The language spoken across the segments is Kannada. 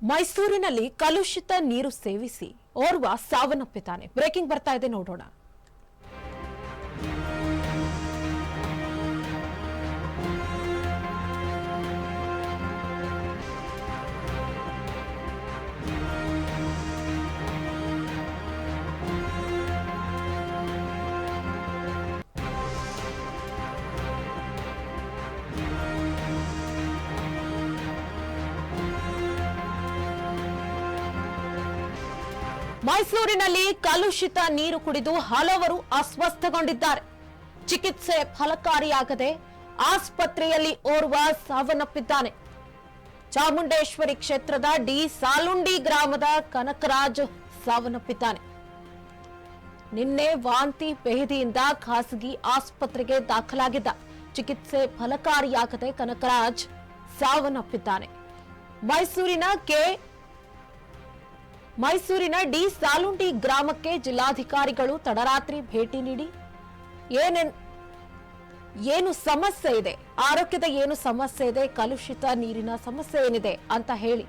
ಮೈಸೂರಿನಲ್ಲಿ ಕಲುಷಿತ ನೀರು ಸೇವಿಸಿ ಓರ್ವ ಸಾವನ್ನಪ್ಪಿದ್ದಾನೆ. ಬ್ರೇಕಿಂಗ್ ಬರ್ತಾ ಇದೆ, ನೋಡೋಣ. ಮೈಸೂರಿನಲ್ಲಿ ಕಲುಷಿತ ನೀರು ಕುಡಿದು ಹಲವರು ಅಸ್ವಸ್ಥಗೊಂಡಿದ್ದಾರೆ. ಚಿಕಿತ್ಸೆ ಫಲಕಾರಿಯಾಗದೆ ಆಸ್ಪತ್ರೆಯಲ್ಲಿ ಓರ್ವ ಸಾವನ್ನಪ್ಪಿದ್ದಾನೆ. ಚಾಮುಂಡೇಶ್ವರಿ ಕ್ಷೇತ್ರದ ಡಿ ಸಾಲುಂಡಿ ಗ್ರಾಮದ ಕನಕರಾಜ್ ಸಾವನ್ನಪ್ಪಿದ್ದಾನೆ. ನಿನ್ನೆ ವಾಂತಿ ಭೇದಿಯಿಂದ ಖಾಸಗಿ ಆಸ್ಪತ್ರೆಗೆ ದಾಖಲಾಗಿದ್ದ. ಚಿಕಿತ್ಸೆ ಫಲಕಾರಿಯಾಗದೆ ಕನಕರಾಜ್ ಸಾವನ್ನಪ್ಪಿದ್ದಾನೆ. ಮೈಸೂರಿನ ಡಿ ಸಾಲುಂಡಿ ಗ್ರಾಮಕ್ಕೆ ಜಿಲ್ಲಾಧಿಕಾರಿಗಳು ತಡರಾತ್ರಿ ಭೇಟಿ ನೀಡಿ ಏನು ಸಮಸ್ಯೆ ಇದೆ, ಆರೋಗ್ಯದ ಏನು ಸಮಸ್ಯೆ ಇದೆ, ಕಲುಷಿತ ನೀರಿನ ಸಮಸ್ಯೆ ಏನಿದೆ ಅಂತ ಹೇಳಿ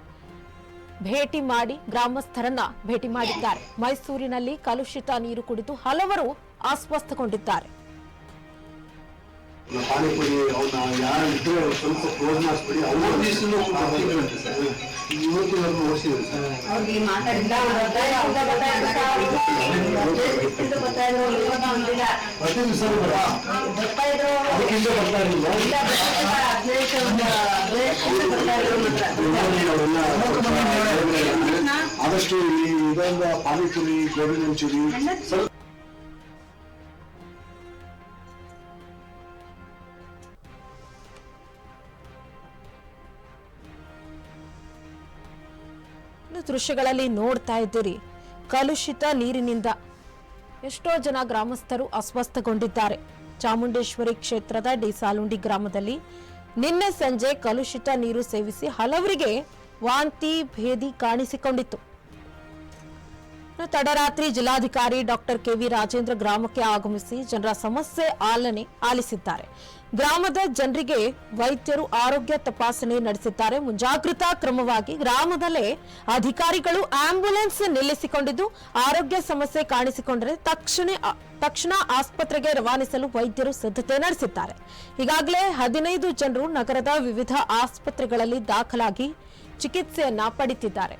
ಭೇಟಿ ಮಾಡಿ ಗ್ರಾಮಸ್ಥರನ್ನ ಭೇಟಿ ಮಾಡಿದ್ದಾರೆ. ಮೈಸೂರಿನಲ್ಲಿ ಕಲುಷಿತ ನೀರು ಕುಡಿದು ಹಲವರು ಅಸ್ವಸ್ಥಗೊಂಡಿದ್ದಾರೆ. ಪಾನಿಪುರಿ ಅವನ್ನ ಯಾರು ಇದ್ರೆ ಸ್ವಲ್ಪ ಕ್ಲೋಸ್ ಮಾಡಿಸ್ಬಿಡಿ. ಇವತ್ತು ಓಡಿಸಿದ್ರು ಸರ್. ಅವ್ರಿಗೆ ಆದಷ್ಟು ಇದೊಂದು ಪಾನಿಪುರಿ, ಗೋಬಿ ಮಂಚೂರಿ ದೃಶ್ಯಗಳಲ್ಲಿ ನೋಡ್ತಾ ಇದ್ದೀರಿ. ಕಲುಷಿತ ನೀರಿನಿಂದ ಎಷ್ಟೋ ಜನ ಗ್ರಾಮಸ್ಥರು ಅಸ್ವಸ್ಥಗೊಂಡಿದ್ದಾರೆ. ಚಾಮುಂಡೇಶ್ವರಿ ಕ್ಷೇತ್ರದ ಡಿ ಸಾಲುಂಡಿ ಗ್ರಾಮದಲ್ಲಿ ನಿನ್ನೆ ಸಂಜೆ ಕಲುಷಿತ ನೀರು ಸೇವಿಸಿ ಹಲವರಿಗೆ ವಾಂತಿ ಭೇದಿ ಕಾಣಿಸಿಕೊಂಡಿತ್ತು. ತಡರಾತ್ರಿ ಜಿಲ್ಲಾಧಿಕಾರಿ ಡಾಕ್ಟರ್ ಕೆವಿ ರಾಜೇಂದ್ರ ಗ್ರಾಮಕ್ಕೆ ಆಗಮಿಸಿ ಜನರ ಸಮಸ್ಯೆ ಆಲಿಸಿದ್ದಾರೆ. ಗ್ರಾಮದ ಜನರಿಗೆ ವೈದ್ಯರು ಆರೋಗ್ಯ ತಪಾಸಣೆ ನಡೆಸಿದ್ದಾರೆ. ಮುಂಜಾಗ್ರತಾ ಕ್ರಮವಾಗಿ ಗ್ರಾಮದಲ್ಲೇ ಅಧಿಕಾರಿಗಳು ಆಂಬ್ಯುಲೆನ್ಸ್ ನಿಲ್ಲಿಸಿಕೊಂಡಿದ್ದು, ಆರೋಗ್ಯ ಸಮಸ್ಯೆ ಕಾಣಿಸಿಕೊಂಡರೆ ತಕ್ಷಣ ಆಸ್ಪತ್ರೆಗೆ ರವಾನಿಸಲು ವೈದ್ಯರು ಸಿದ್ಧತೆ ನಡೆಸಿದ್ದಾರೆ. ಈಗಾಗಲೇ 15 ಜನರು ನಗರದ ವಿವಿಧ ಆಸ್ಪತ್ರೆಗಳಲ್ಲಿ ದಾಖಲಾಗಿ ಚಿಕಿತ್ಸೆಯನ್ನ ಪಡೆದಿದ್ದಾರೆ.